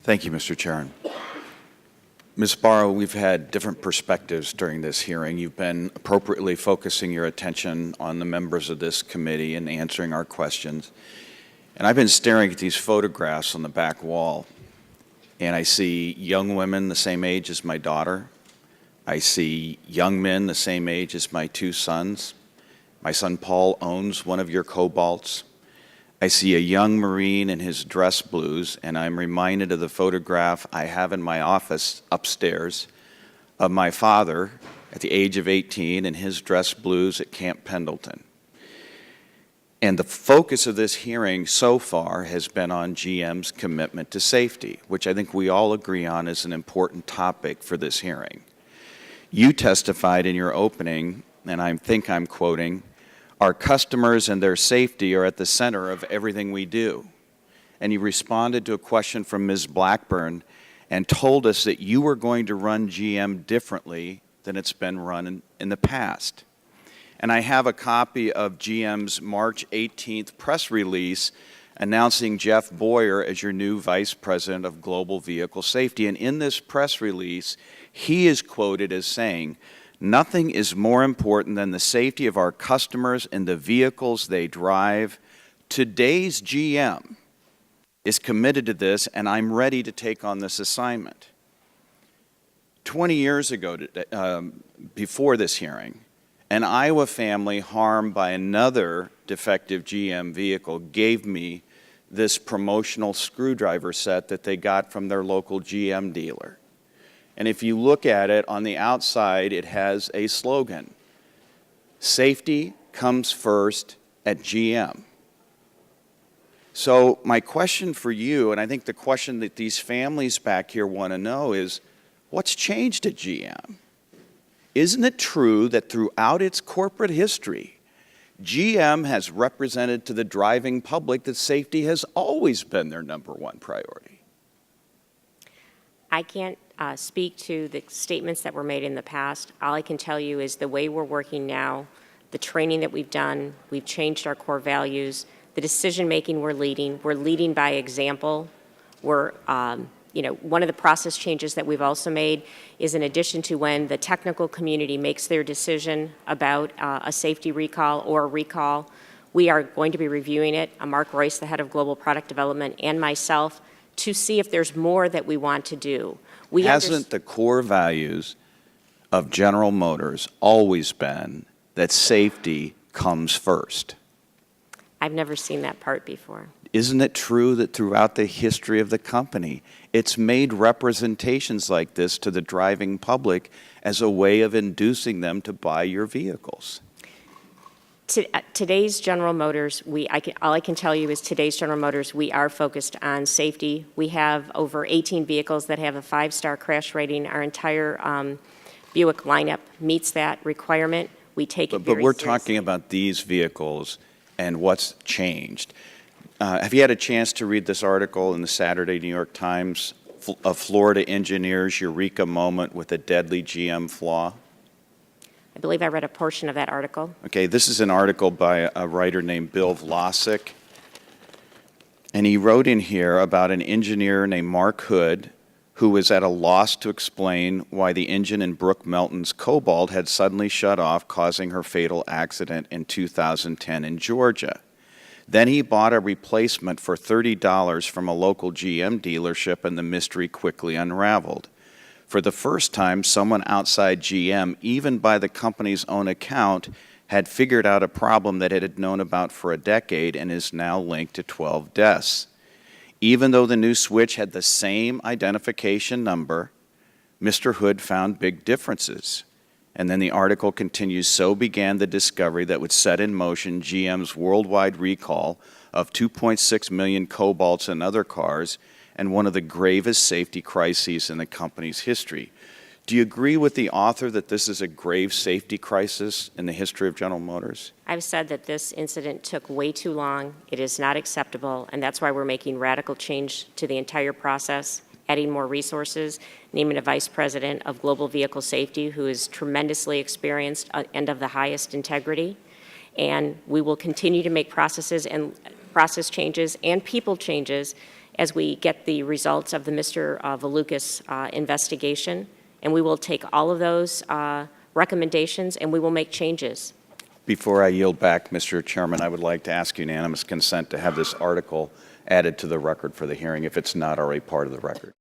Thank you, Mr. Chairman. Ms. Barrow, we've had different perspectives during this hearing. You've been appropriately focusing your attention on the members of this committee and answering our questions. And I've been staring at these photographs on the back wall, and I see young women the same age as my daughter. I see young men the same age as my two sons. My son Paul owns one of your Cobalts. I see a young Marine in his dress blues, and I'm reminded of the photograph I have in my office upstairs of my father at the age of 18 in his dress blues at Camp Pendleton. And the focus of this hearing so far has been on GM's commitment to safety, which I think we all agree on is an important topic for this hearing. You testified in your opening, and I think I'm quoting, "Our customers and their safety are at the center of everything we do." And you responded to a question from Ms. Blackburn and told us that you were going to run GM differently than it's been run in the past. And I have a copy of GM's March 18th press release announcing Jeff Boyer as your new Vice President of Global Vehicle Safety. And in this press release, he is quoted as saying, "Nothing is more important than the safety of our customers and the vehicles they drive. Today's GM is committed to this, and I'm ready to take on this assignment." 20 years ago, before this hearing, an Iowa family harmed by another defective GM vehicle gave me this promotional screwdriver set that they got from their local GM dealer. And if you look at it on the outside, it has a slogan: "Safety comes first at GM." So my question for you, and I think the question that these families back here want to know is, what's changed at GM? Isn't it true that throughout its corporate history, GM has represented to the driving public that safety has always been their #1 priority? I can't speak to the statements that were made in the past. All I can tell you is the way we're working now, the training that we've done, we've changed our core values, the decision-making we're leading by example. One of the process changes that we've also made is, in addition to when the technical community makes their decision about a safety recall or a recall, we are going to be reviewing it, Mark Royce, the head of global product development, and myself, to see if there's more that we want to do. Hasn't the core values of General Motors always been that safety comes first? I've never seen that part before. Isn't it true that throughout the history of the company, it's made representations like this to the driving public as a way of inducing them to buy your vehicles? Today's General Motors, all I can tell you is today's General Motors, we are focused on safety. We have over 18 vehicles that have a 5-star crash rating. Our entire Buick lineup meets that requirement. We take it very seriously. But we're talking about these vehicles and what's changed. Have you had a chance to read this article in the Saturday New York Times, "A Florida Engineer's Eureka Moment with a Deadly GM Flaw"? I believe I read a portion of that article. Okay, this is an article by a writer named Bill Vlasic. And he wrote in here about an engineer named Mark Hood who was at a loss to explain why the engine in Brooke Melton's Cobalt had suddenly shut off, causing her fatal accident in 2010 in Georgia. Then he bought a replacement for $30 from a local GM dealership, and the mystery quickly unraveled. For the first time, someone outside GM, even by the company's own account, had figured out a problem that it had known about for a decade and is now linked to 12 deaths. Even though the new switch had the same identification number, Mr. Hood found big differences. And then the article continues, "So began the discovery that would set in motion GM's worldwide recall of 2.6 million Cobalts and other cars, and one of the gravest safety crises in the company's history." Do you agree with the author that this is a grave safety crisis in the history of General Motors? I've said that this incident took way too long. It is not acceptable, and that's why we're making radical change to the entire process, adding more resources, naming a vice president of global vehicle safety who is tremendously experienced and of the highest integrity. And we will continue to make process changes and people changes as we get the results of the Mr. Valukas investigation, and we will take all of those recommendations and we will make changes. Before I yield back, Mr. Chairman, I would like to ask unanimous consent to have this article added to the record for the hearing if it's not already part of the record.